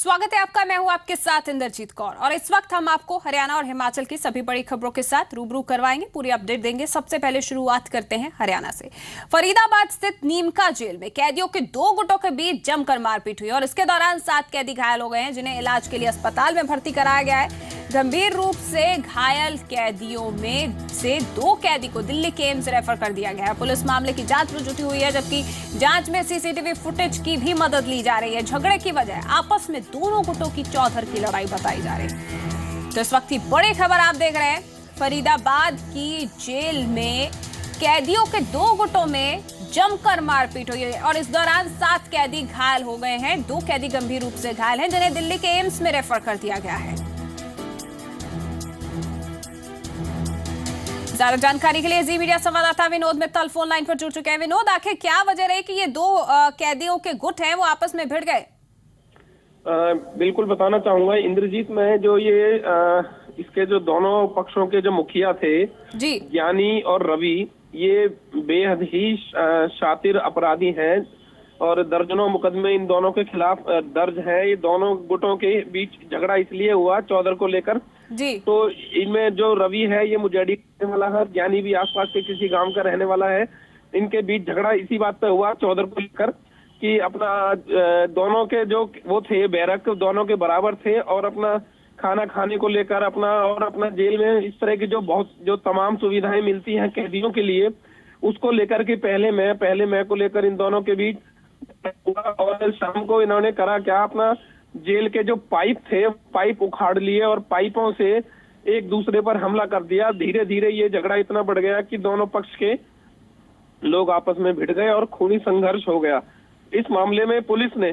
स्वागत है आपका। मैं हूं आपके साथ इंद्रजीत कौर और इस वक्त हम आपको हरियाणा और हिमाचल की सभी बड़ी खबरों के साथ रूबरू करवाएंगे, पूरी अपडेट देंगे। सबसे पहले शुरुआत करते हैं हरियाणा से। फरीदाबाद स्थित नीमका जेल में कैदियों के दो गुटों के बीच जमकर मारपीट हुई और इसके दौरान 7 कैदी घायल हो गए हैं, जिन्हें इलाज के लिए अस्पताल में भर्ती कराया गया है। गंभीर रूप से घायल कैदियों में से 2 कैदी को दिल्ली के एम्स रेफर कर दिया गया है। पुलिस मामले की जांच में जुटी हुई है, जबकि जांच में सीसीटीवी फुटेज की भी मदद ली जा रही है। झगड़े की वजह आपस में दोनों गुटों की चौधर की लड़ाई बताई जा रही है। तो इस वक्त की बड़ी खबर आप देख रहे हैं। फरीदाबाद की जेल में कैदियों के 2 गुटों में जमकर मारपीट हुई है और इस दौरान 7 कैदी घायल हो गए हैं। 2 कैदी गंभीर रूप से घायल हैं, जिन्हें दिल्ली के एम्स में रेफर कर दिया गया है। ज्यादा जानकारी के लिए जी मीडिया संवाददाता विनोद मित्तल फोन लाइन पर जुड़ चुके हैं। विनोद, आखिर क्या वजह रही कि ये 2 कैदियों के गुट हैं वो आपस में भिड़ गए? बिल्कुल बताना चाहूंगा इंद्रजीत, मैं जो ये इसके जो दोनों पक्षों के जो मुखिया थे जी, ज्ञानी और रवि, ये बेहद ही शातिर अपराधी हैं और दर्जनों मुकदमे इन दोनों के खिलाफ दर्ज हैं। ये दोनों गुटों के बीच झगड़ा इसलिए हुआ चौधर को लेकर जी। तो इनमें जो रवि है ये मुजेडी रहने वाला है, ज्ञानी भी आसपास के किसी गांव का रहने वाला है। इनके बीच झगड़ा इसी बात पे हुआ चौधर को लेकर कि अपना दोनों के जो वो थे बैरक दोनों के बराबर थे और अपना खाना खाने को लेकर अपना जेल में इस तरह की जो तमाम सुविधाएं मिलती हैं कैदियों के लिए, उसको लेकर के पहले मैं को लेकर इन दोनों के बीच हुआ। और शाम को इन्होंने करा क्या, अपना जेल के जो पाइप थे पाइप उखाड़ लिए और पाइपों से एक दूसरे पर हमला कर दिया। धीरे धीरे ये झगड़ा इतना बढ़ गया कि दोनों पक्ष के लोग आपस में भिड़ गए और खूनी संघर्ष हो गया। इस मामले में पुलिस ने,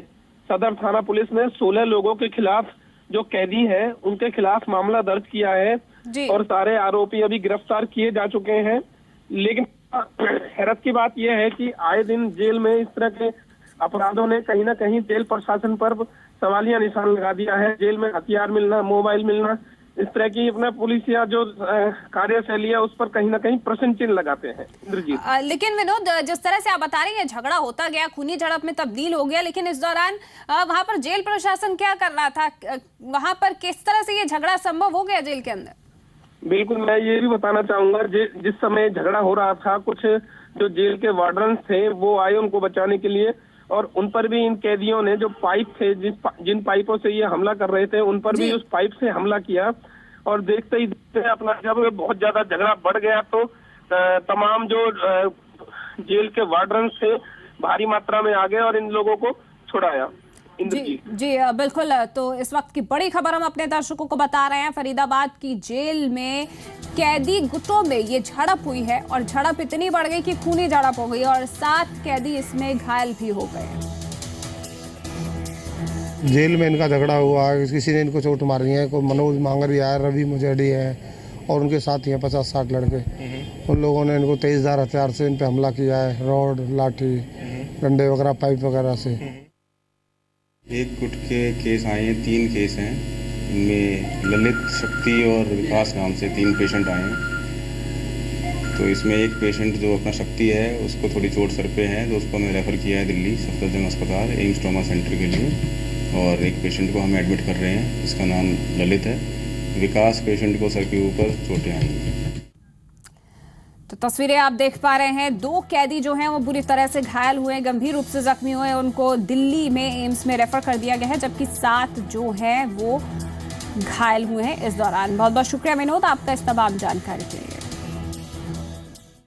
सदर थाना पुलिस ने 16 लोगों के खिलाफ जो कैदी हैं उनके खिलाफ मामला दर्ज किया है और सारे आरोपी अभी गिरफ्तार किए जा चुके हैं। लेकिन हैरत की बात यह है कि आए दिन जेल में इस तरह के अपराधों ने कहीं ना कहीं जेल प्रशासन पर सवालिया निशान लगा दिया है। जेल में हथियार मिलना, मोबाइल मिलना, इस तरह की अपना पुलिस या जो कार्यशैली है उस पर कहीं ना कहीं प्रश्न चिन्ह लगाते हैं इंद्रजीत। लेकिन विनोद, जिस तरह से आप बता रहे हैं झगड़ा होता गया, खूनी झड़प में तब्दील हो गया, लेकिन इस दौरान वहां पर जेल प्रशासन क्या कर रहा था? वहां पर किस तरह से ये झगड़ा संभव हो गया जेल के अंदर? बिल्कुल, मैं ये भी बताना चाहूंगा, जिस समय झगड़ा हो रहा था कुछ जो जेल के वार्डन थे वो आए उनको बचाने के लिए और उन पर भी इन कैदियों ने जो पाइप थे जिन पाइपों से ये हमला कर रहे थे उन पर भी उस पाइप से हमला किया। और देखते ही देखते अपना जब बहुत ज्यादा झगड़ा बढ़ गया तो तमाम जो जेल के वार्डन थे भारी मात्रा में आ गए और इन लोगों को छुड़ाया। जी बिल्कुल। तो इस वक्त की बड़ी खबर हम अपने दर्शकों को बता रहे हैं। फरीदाबाद की जेल में कैदी गुटों में ये झड़प हुई है और झड़प इतनी बढ़ गई कि खूनी झड़प हो गई और 7 कैदी इसमें घायल भी हो गए। जेल में इनका झगड़ा हुआ, किसी ने इनको चोट मारी है। कोई मनोज मांगरिया है, रवि मुजेडी है और उनके साथी हैं 50-60 लड़के। उन लोगों ने इनको तेजधार हथियार से इन पे हमला किया है, रॉड, लाठी, डंडे वगैरह, पाइप वगैरह से। एक गुट के केस आए हैं, 3 केस हैं। इनमें ललित, शक्ति और विकास नाम से 3 पेशेंट आए हैं। तो इसमें एक पेशेंट जो अपना शक्ति है उसको थोड़ी चोट सर पे है, तो उसको हमने रेफ़र किया है दिल्ली सफदरजंग अस्पताल एम्स ट्रॉमा सेंटर के लिए। और एक पेशेंट को हम एडमिट कर रहे हैं, इसका नाम ललित है। विकास पेशेंट को सर के ऊपर चोटें आई हैं। तो तस्वीरें आप देख पा रहे हैं। 2 कैदी जो हैं वो बुरी तरह से घायल हुए, गंभीर रूप से जख्मी हुए, उनको दिल्ली में एम्स में रेफर कर दिया गया है, जबकि 7 जो हैं वो घायल हुए हैं इस दौरान। बहुत बहुत शुक्रिया विनोद आपका इस तमाम जानकारी के लिए।